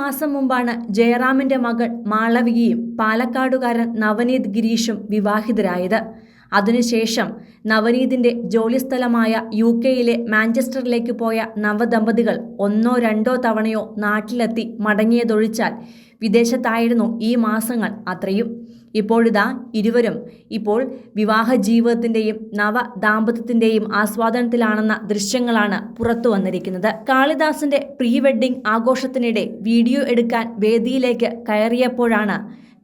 മാസം മുമ്പാണ് ജയറാമിന്റെ മകൾ മാളവികയും പാലക്കാടുകാരൻ നവനീത് ഗിരീഷും വിവാഹിതരായത്. അതിനുശേഷം നവനീതിന്റെ ജോലിസ്ഥലമായ UK-യിലെ മാഞ്ചസ്റ്ററിലേക്ക് പോയ നവദമ്പതികൾ ഒന്നോ രണ്ടോ തവണയോ നാട്ടിലെത്തി മടങ്ങിയതൊഴിച്ചാൽ വിദേശത്തായിരുന്നു ഈ മാസങ്ങൾ അത്രയും. ഇപ്പോഴിതാ ഇരുവരും വിവാഹ ജീവിതത്തിന്റെയും നവ ദാമ്പത്യത്തിന്റെയും ആസ്വാദനത്തിലാണെന്ന ദൃശ്യങ്ങളാണ് പുറത്തു വന്നിരിക്കുന്നത്. കാളിദാസന്റെ പ്രീ വെഡ്ഡിംഗ് ആഘോഷത്തിനിടെ വീഡിയോ എടുക്കാൻ വേദിയിലേക്ക് കയറിയപ്പോഴാണ്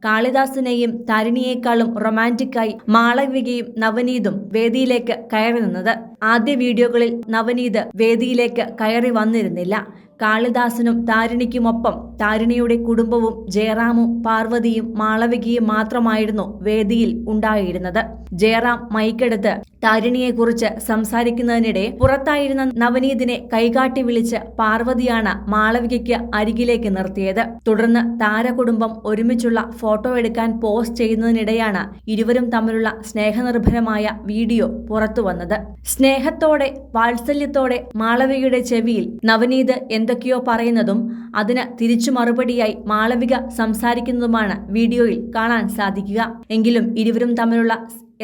കാളിദാസിനെയും താരിണിയേക്കാളും റൊമാൻറ്റിക്കായി മാളവികയും നവനീതും വേദിയിലേക്ക് കയറി നിന്നത്. ആദ്യ വീഡിയോകളിൽ നവനീത് വേദിയിലേക്ക് കയറി വന്നിരുന്നില്ല. കാളിദാസനും താരിണിക്കുമൊപ്പം താരിണിയുടെ കുടുംബവും ജയറാമും പാർവതിയും മാളവികയും മാത്രമായിരുന്നു വേദിയിൽ ഉണ്ടായിരുന്നത്. ജയറാം മൈക്കെടുത്ത് താരിണിയെക്കുറിച്ച് സംസാരിക്കുന്നതിനിടെ പുറത്തായിരുന്ന നവനീതിനെ കൈകാട്ടി വിളിച്ച് പാർവതിയാണ് മാളവികയ്ക്ക് അരികിലേക്ക് നിർത്തിയത്. തുടർന്ന് താരകുടുംബം ഒരുമിച്ചുള്ള ഫോട്ടോ എടുക്കാൻ പോസ്റ്റ് ചെയ്യുന്നതിനിടെയാണ് ഇരുവരും തമ്മിലുള്ള സ്നേഹനിർഭരമായ വീഡിയോ പുറത്തു വന്നത്. സ്നേഹത്തോടെ വാത്സല്യത്തോടെ മാളവികയുടെ ചെവിയിൽ നവനീത് എന്തൊക്കെയോ പറയുന്നതും അതിന് തിരിച്ചു മറുപടിയായി മാളവിക സംസാരിക്കുന്നതുമാണ് വീഡിയോയിൽ കാണാൻ സാധിക്കുക. എങ്കിലും ഇരുവരും തമ്മിലുള്ള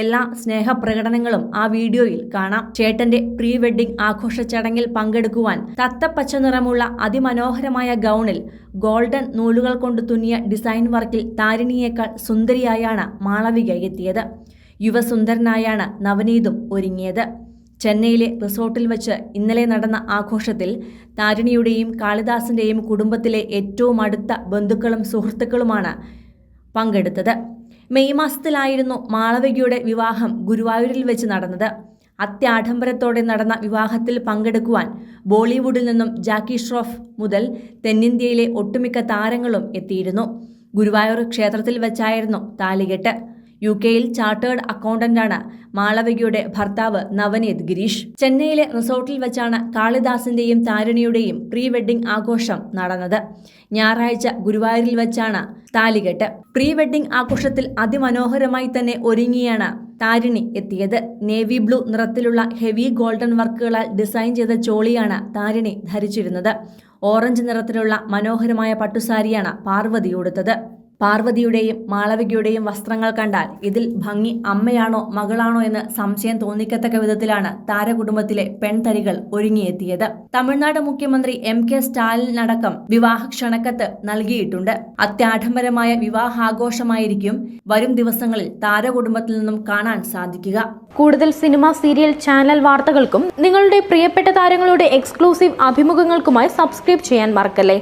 എല്ലാ സ്നേഹപ്രകടനങ്ങളും ആ വീഡിയോയിൽ കാണാം. ചേട്ടന്റെ പ്രീ വെഡ്ഡിംഗ് ആഘോഷ ചടങ്ങിൽ പങ്കെടുക്കുവാൻ തത്തപ്പച്ച നിറമുള്ള അതിമനോഹരമായ ഗൗണിൽ ഗോൾഡൻ നൂലുകൾ കൊണ്ട് തുന്നിയ ഡിസൈൻ വർക്കിൽ താരിണിയേക്കാൾ സുന്ദരിയായാണ് മാളവിക എത്തിയത്. യുവസുന്ദരനായാണ് നവനീതും ഒരുങ്ങിയത്. ചെന്നൈയിലെ റിസോർട്ടിൽ വെച്ച് ഇന്നലെ നടന്ന ആഘോഷത്തിൽ താരിണിയുടെയും കാളിദാസിന്റെയും കുടുംബത്തിലെ ഏറ്റവും അടുത്ത ബന്ധുക്കളും സുഹൃത്തുക്കളുമാണ് പങ്കെടുത്തത്. മെയ് മാസത്തിലായിരുന്നു മാളവികയുടെ വിവാഹം ഗുരുവായൂരിൽ വെച്ച് നടന്നത്. അത്യാഡംബരത്തോടെ നടന്ന വിവാഹത്തിൽ പങ്കെടുക്കുവാൻ ബോളിവുഡിൽ നിന്നും ജാക്കി ഷ്രോഫ് മുതൽ തെന്നിന്ത്യയിലെ ഒട്ടുമിക്ക താരങ്ങളും എത്തിയിരുന്നു. ഗുരുവായൂർ ക്ഷേത്രത്തിൽ വെച്ചായിരുന്നു താലികെട്ട്. UK-യിൽ ചാർട്ടേഡ് അക്കൗണ്ടന്റാണ് മാളവികയുടെ ഭർത്താവ് നവനീത് ഗിരീഷ്. ചെന്നൈയിലെ റിസോർട്ടിൽ വെച്ചാണ് കാളിദാസിന്റെയും താരിണിയുടെയും പ്രീ വെഡ്ഡിംഗ് ആഘോഷം നടന്നത്. ഞായറാഴ്ച ഗുരുവായൂരിൽ വെച്ചാണ് താലികെട്ട്. പ്രീ വെഡ്ഡിംഗ് ആഘോഷത്തിൽ അതിമനോഹരമായി തന്നെ ഒരുങ്ങിയാണ് താരിണി എത്തിയത്. നേവി ബ്ലൂ നിറത്തിലുള്ള ഹെവി ഗോൾഡൻ വർക്കുകളാൽ ഡിസൈൻ ചെയ്ത ചോളിയാണ് താരിണി ധരിച്ചിരുന്നത്. ഓറഞ്ച് നിറത്തിലുള്ള മനോഹരമായ പട്ടുസാരിയാണ് പാർവതി ഉടുത്തത്. പാർവതിയുടെയും മാളവികയുടെയും വസ്ത്രങ്ങൾ കണ്ടാൽ ഇതിൽ ഭംഗി അമ്മയാണോ മകളാണോ എന്ന് സംശയം തോന്നിക്കത്തക്ക വിധത്തിലാണ് താരകുടുംബത്തിലെ പെൺതരികൾ ഒരുങ്ങിയെത്തിയത്. തമിഴ്നാട് മുഖ്യമന്ത്രി MK സ്റ്റാലിനടക്കം വിവാഹ ക്ഷണക്കത്ത് നൽകിയിട്ടുണ്ട്. അത്യാഡംബരമായ വിവാഹാഘോഷമായിരിക്കും വരും ദിവസങ്ങളിൽ താരകുടുംബത്തിൽ നിന്നും കാണാൻ സാധിക്കുക. കൂടുതൽ സിനിമ, സീരിയൽ, ചാനൽ വാർത്തകൾക്കും നിങ്ങളുടെ പ്രിയപ്പെട്ട താരങ്ങളുടെ എക്സ്ക്ലൂസീവ് അഭിമുഖങ്ങൾക്കുമായി സബ്സ്ക്രൈബ് ചെയ്യാൻ മറക്കല്ലേ.